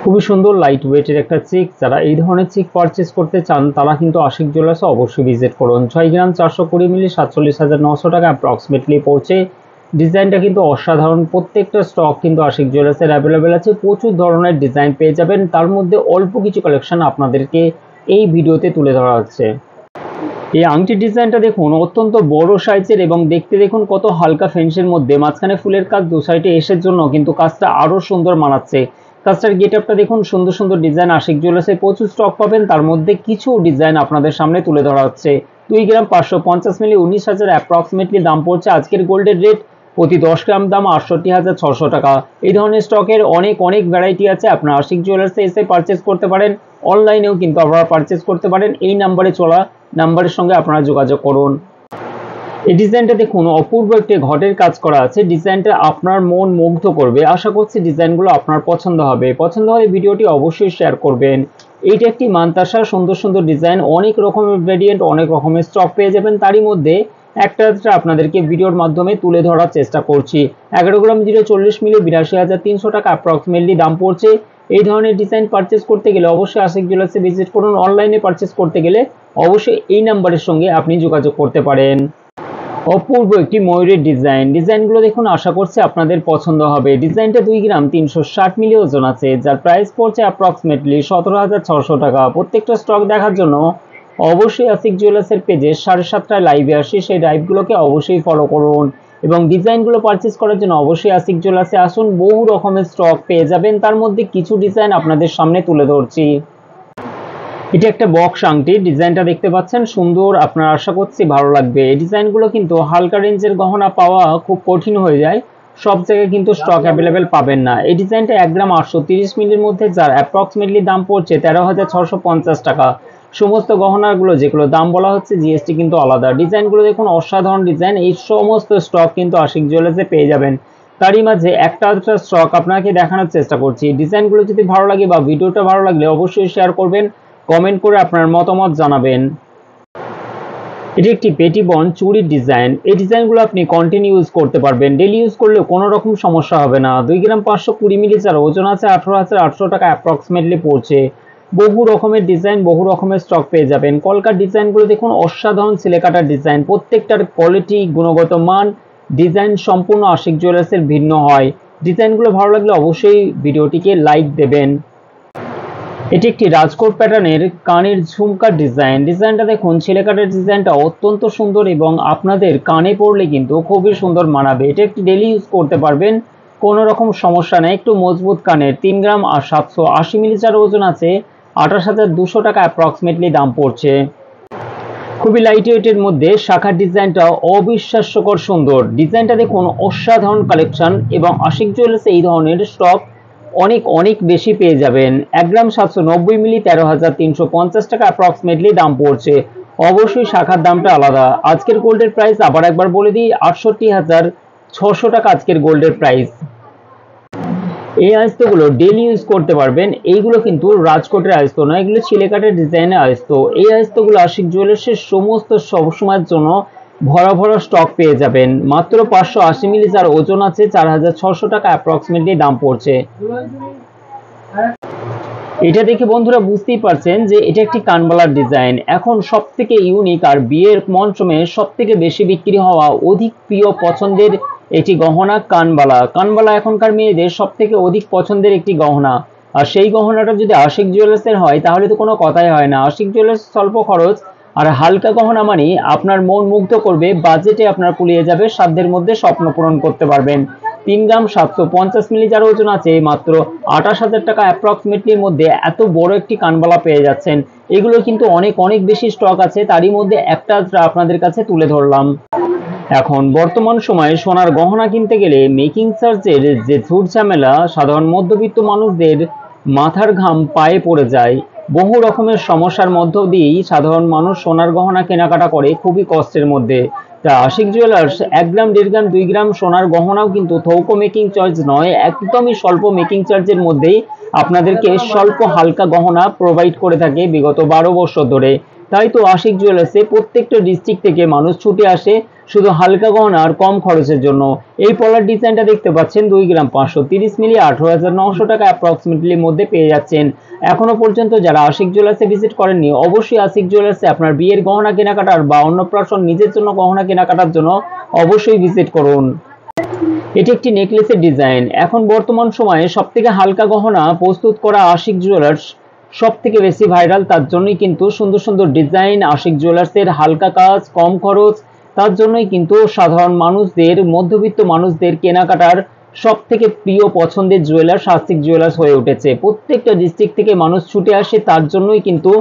খুবই সুন্দর লাইট ওয়েটের একটা চেক। যারা এই ধরনের চেক পারচেস করতে চান তারা কিন্তু আশিক জুয়েলার্সে অবশ্যই ভিজিট করুন। 6 গ্রাম 420 মিলি 47,900 টাকা অ্যাপ্রক্সিমেটলি পড়ছে। ডিজাইনটা কিন্তু অসাধারণ। প্রত্যেকটা স্টক কিন্তু আশিক জুয়েলার্সের অ্যাভেলেবেল আছে। প্রচুর ধরনের ডিজাইন পেয়ে যাবেন, তার মধ্যে অল্প কিছু কালেকশন আপনাদেরকে এই ভিডিওতে তুলে ধরা হচ্ছে। এই আংটির ডিজাইনটা দেখুন, অত্যন্ত বড় সাইজের এবং দেখতে দেখুন কত হালকা ফিনিশের মধ্যে। মাঝখানে ফুলের কাজ, দু সাইডে এসের জন্য কিন্তু কাজটা আরো সুন্দর মানাচ্ছে। কাজটার গেট আপটা দেখুন, সুন্দর সুন্দর ডিজাইন আশিক জুয়েলার্সে প্রচুর স্টক পাবেন, তার মধ্যে কিছু ডিজাইন আপনাদের সামনে তুলে ধরা হচ্ছে। 2 গ্রাম 550 মিলি 19,000 অ্যাপ্রক্সিমেটলি দাম পড়ছে। আজকের গোল্ডের রেট প্রতি 10 গ্রাম দাম 68,600 টাকা। এই ধরনের স্টকের অনেক ভ্যারাইটি আছে। আপনারা আশিক জুয়েলার্সে এসে পারচেস করতে পারেন, অনলাইনেও কিন্তু আপনারা পারচেস করতে পারেন। এই নাম্বারে চলা নাম্বারের সঙ্গে আপনারা যোগাযোগ করুন। এই ডিজাইনটা দেখুন, অপূর্ব একটি ঘটের কাজ করা আছে। ডিজাইনটা আপনার মন মুগ্ধ করবে। আশা করছি ডিজাইনগুলো আপনার পছন্দ হবে। পছন্দ হলে ভিডিওটি অবশ্যই শেয়ার করবেন। এইটা একটি মানতাসা, সুন্দর সুন্দর ডিজাইন, অনেক রকমের ভেরিয়েন্ট, অনেক রকমের স্টক পেয়ে যাবেন। তারই মধ্যে একটা আপনাদেরকে ভিডিওর মাধ্যমে তুলে ধরার চেষ্টা করছি। 11 গ্রাম 040 মিলি 82,300 টাকা অ্যাপ্রক্সিমেটলি দাম পড়ছে। এই ধরনের ডিজাইন পারচেস করতে গেলে অবশ্যই আশিক জুয়েলার্সে ভিজিট করুন। অনলাইনে পারচেস করতে গেলে অবশ্যই এই নাম্বারের সঙ্গে আপনি যোগাযোগ করতে পারেন। অপূর্ব একটি ময়ূরের ডিজাইনগুলো দেখুন, আশা করছি আপনাদের পছন্দ হবে। ডিজাইনটা 2 গ্রাম 360 মিলি ওজন আছে, যার প্রাইস পড়ছে অ্যাপ্রক্সিমেটলি 17,600 টাকা। প্রত্যেকটা স্টক দেখার জন্য অবশ্যই আশিক জুয়েলার্সের পেজে 7:30টায় লাইভে আসি, সেই লাইভগুলোকে অবশ্যই ফলো করুন এবং ডিজাইনগুলো পারচেস করার জন্য অবশ্যই আশিক জুয়েলার্সে আসুন। বহু রকমের স্টক পেয়ে যাবেন, তার মধ্যে কিছু ডিজাইন আপনাদের সামনে তুলে ধরছি। এটা একটা বক্স আংটি, ডিজাইনটা দেখতে পাচ্ছেন সুন্দর, আপনার আশা করছি ভালো লাগবে। এই ডিজাইনগুলো কিন্তু হালকা রেঞ্জের গহনা পাওয়া খুব কঠিন হয়ে যায়, সব জায়গায় কিন্তু স্টক অ্যাভেলেবেল পাবেন না। এই ডিজাইনটা 1 গ্রাম 830 মিলির মধ্যে, যার অ্যাপ্রক্সিমেটলি দাম পড়ছে 13,650 টাকা। সমস্ত গহনাগুলো যেগুলো দাম বলা হচ্ছে জিএসটি কিন্তু আলাদা। ডিজাইনগুলো দেখুন, অসাধারণ ডিজাইন। এই সমস্ত স্টক কিন্তু আশিক জুয়েলার্সে পেয়ে যাবেন। তারই মাঝে একটা স্টক আপনাকে দেখানোর চেষ্টা করছি। ডিজাইনগুলো যদি ভালো লাগে বা ভিডিওটা ভালো লাগলে অবশ্যই শেয়ার করবেন, কমেন্ট করে আপনার মতামত জানাবেন। এটি একটি পেটি বন্ড চুড়ির ডিজাইন। এই ডিজাইনগুলো আপনি কন্টিনিউ ইউজ করতে পারবেন, ডেলি ইউজ করলেও কোনো রকম সমস্যা হবে না। 2 গ্রাম 520 মিলি, যার ওজন আছে 18,800 টাকা অ্যাপ্রক্সিমেটলি পড়ছে। বহু রকমের ডিজাইন, বহু রকমের স্টক পেয়ে যাবেন। কলকার ডিজাইনগুলো দেখুন, অসাধারণ সিলেকাটার ডিজাইন। প্রত্যেকটার কোয়ালিটি, গুণগত মান, ডিজাইন সম্পূর্ণ আশিক জুয়েলার্সের ভিন্ন হয়। ডিজাইনগুলো ভালো লাগলে অবশ্যই ভিডিওটিকে লাইক দেবেন। এটি একটি রাজকোট প্যাটার্নের কানের ঝুমকার ডিজাইনটা দেখুন, ছেলেকাটার ডিজাইনটা অত্যন্ত সুন্দর এবং আপনাদের কানে পড়লে কিন্তু খুবই সুন্দর মানাবে। এটা একটি ডেলি ইউজ করতে পারবেন, কোনো রকম সমস্যা নেই। একটু মজবুত কানের, 3 গ্রাম আর 780 মিলি যার ওজন আছে, 28,200 টাকা অ্যাপ্রক্সিমেটলি দাম পড়ছে। খুবই লাইট ওয়েটের মধ্যে শাখার ডিজাইনটা অবিশ্বাস্যকর সুন্দর। ডিজাইনটা দেখুন, অসাধারণ কালেকশন এবং আশিক জুয়েলার্সে এই ধরনের স্টক অনেক বেশি পেয়ে যাবেন। 1 গ্রাম 790 মিলি 13,350 টাকা অ্যাপ্রক্সিমেটলি দাম পড়ছে। অবশ্যই শাখার দামটা আলাদা। আজকের গোল্ডের প্রাইস আবার একবার বলে দিই, 68,600 টাকা আজকের গোল্ডের প্রাইস। এই আয়স্তগুলো ডেলি ইউজ করতে পারবেন। এইগুলো কিন্তু রাজকোটের আয়স্ত নয়, এগুলো ছিলেকাটের ডিজাইনের আয়স্ত। এই আয়স্তগুলো আশিক জুয়েলার্সের সমস্ত সবসময়ের জন্য ভরা স্টক পেয়ে যাবেন। মাত্র 580 মিলি যার ওজন আছে, 4,600 টাকা অ্যাপ্রক্সিমেটলি দাম পড়ছে। এটা দেখে বন্ধুরা বুঝতেই পারছেন যে এটা একটি কানবালার ডিজাইন। এখন সব থেকে ইউনিক আর বিয়ের মঞ্চমে সব থেকে বেশি বিক্রি হওয়া, অধিক প্রিয় পছন্দের একটি গহনা কানবালা এখনকার মেয়েদের সব থেকে অধিক পছন্দের একটি গহনা। আর সেই গহনাটা যদি আশিক জুয়েলার্সের হয় তাহলে তো কোনো কথাই হয় না। আশিক জুয়েলার্স স্বল্প খরচ আর হালকা গহনা মানে আপনার মন মুগ্ধ করবে, বাজেটে আপনার কুলিয়ে যাবে, সাধ্যের মধ্যে স্বপ্ন পূরণ করতে পারবেন। 3 গ্রাম 750 মিলি যার ওজন আছে, মাত্র 28,000 টাকা অ্যাপ্রক্সিমেটলির মধ্যে এত বড় একটি কানবালা পেয়ে যাচ্ছেন। এগুলো কিন্তু অনেক বেশি স্টক আছে, তারই মধ্যে একটা আপনাদের কাছে তুলে ধরলাম। এখন বর্তমান সময়ে সোনার গহনা কিনতে গেলে মেকিং চার্জের যে ঝুট ঝামেলা, সাধারণ মধ্যবিত্ত মানুষদের মাথার ঘাম পায়ে পড়ে যায়। বহু রকমের সমস্যার মধ্য দিয়েই সাধারণ মানুষ সোনার গহনা কেনাকাটা করে খুবই কষ্টের মধ্যে। তা আশিক জুয়েলার্স 1 গ্রাম 1.5 গ্রাম 2 গ্রাম সোনার গহনাও কিন্তু থৌক মেকিং চার্জ নয়, একদমই স্বল্প মেকিং চার্জের মধ্যেই আপনাদেরকে স্বল্প হালকা গহনা প্রোভাইড করে থাকে বিগত 12 বছর ধরে। তাই তো আশিক জুয়েলার্সে প্রত্যেকটা ডিস্ট্রিক্ট থেকে মানুষ ছুটে আসে শুধু হালকা গহনা আর কম খরচের জন্য। এই পলার ডিজাইনটা দেখতে পাচ্ছেন 2 গ্রাম 530 মিলি 18,900 টাকা অ্যাপ্রক্সিমেটলির মধ্যে পেয়ে যাচ্ছেন। এখনো পর্যন্ত যারা আশিক জুয়েলার্সে ভিজিট করেননি, অবশ্যই আশিক জুয়েলার্সে আপনার বিয়ের গহনা কেনাকাটার বা অন্নপ্রাশন নিজের জন্য গহনা কেনাকাটার জন্য অবশ্যই ভিজিট করুন। এটি একটি নেকলেসের ডিজাইন। এখন বর্তমান সময়ে সবথেকে হালকা গহনা প্রস্তুত করা আশিক জুয়েলার্স সবথেকে বেশি ভাইরাল। তার জন্যই কিন্তু সুন্দর সুন্দর ডিজাইন, আশিক জুয়েলার্সের হালকা কাজ, কম খরচ, তার জন্যই কিন্তু সাধারণ মানুষদের, মধ্যবিত্ত মানুষদের কেনাকাটার সবথেকে প্রিয় পছন্দের জুয়েলার্স আশিক জুয়েলার্স হয়ে উঠেছে। প্রত্যেকটা ডিস্ট্রিক্ট থেকে মানুষ ছুটে আসে, তার জন্যই কিন্তু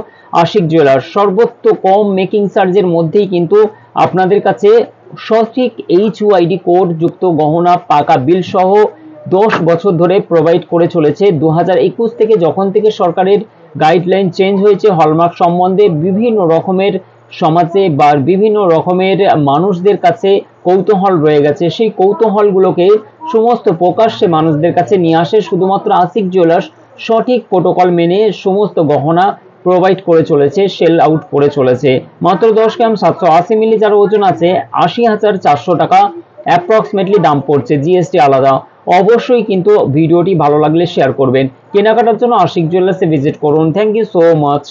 আশিক জুয়েলার্স সর্বোচ্চ কম মেকিং চার্জের মধ্যেই কিন্তু আপনাদের কাছে সঠিক HUID কোড যুক্ত গহনা পাকা বিল সহ 10 বছর ধরে প্রোভাইড করে চলেছে। 2021 থেকে যখন থেকে সরকারের গাইডলাইন চেঞ্জ হয়েছে হলমার্ক সম্বন্ধে, বিভিন্ন রকমের সমাজে বা বিভিন্ন রকমের মানুষদের কাছে কৌতূহল রয়ে গেছে। সেই কৌতূহলগুলোকে সমস্ত প্রকাশ্যে মানুষদের কাছে নিয়ে আসে শুধুমাত্র আশিক জুয়েলার্স সঠিক প্রোটোকল মেনে সমস্ত গহনা প্রোভাইড করে চলেছে, সেল আউট করে চলেছে। মাত্র 10 গ্রাম 780 মিলি যার ওজন আছে 80,400 টাকা অ্যাপ্রক্সিমেটলি দাম পড়ছে, জিএসটি আলাদা। অবশ্যই কিন্তু ভিডিওটি ভালো লাগলে শেয়ার করবেন। কেনাকাটার জন্য আশিক জুয়েলার্সে ভিজিট করুন। Thank you so much.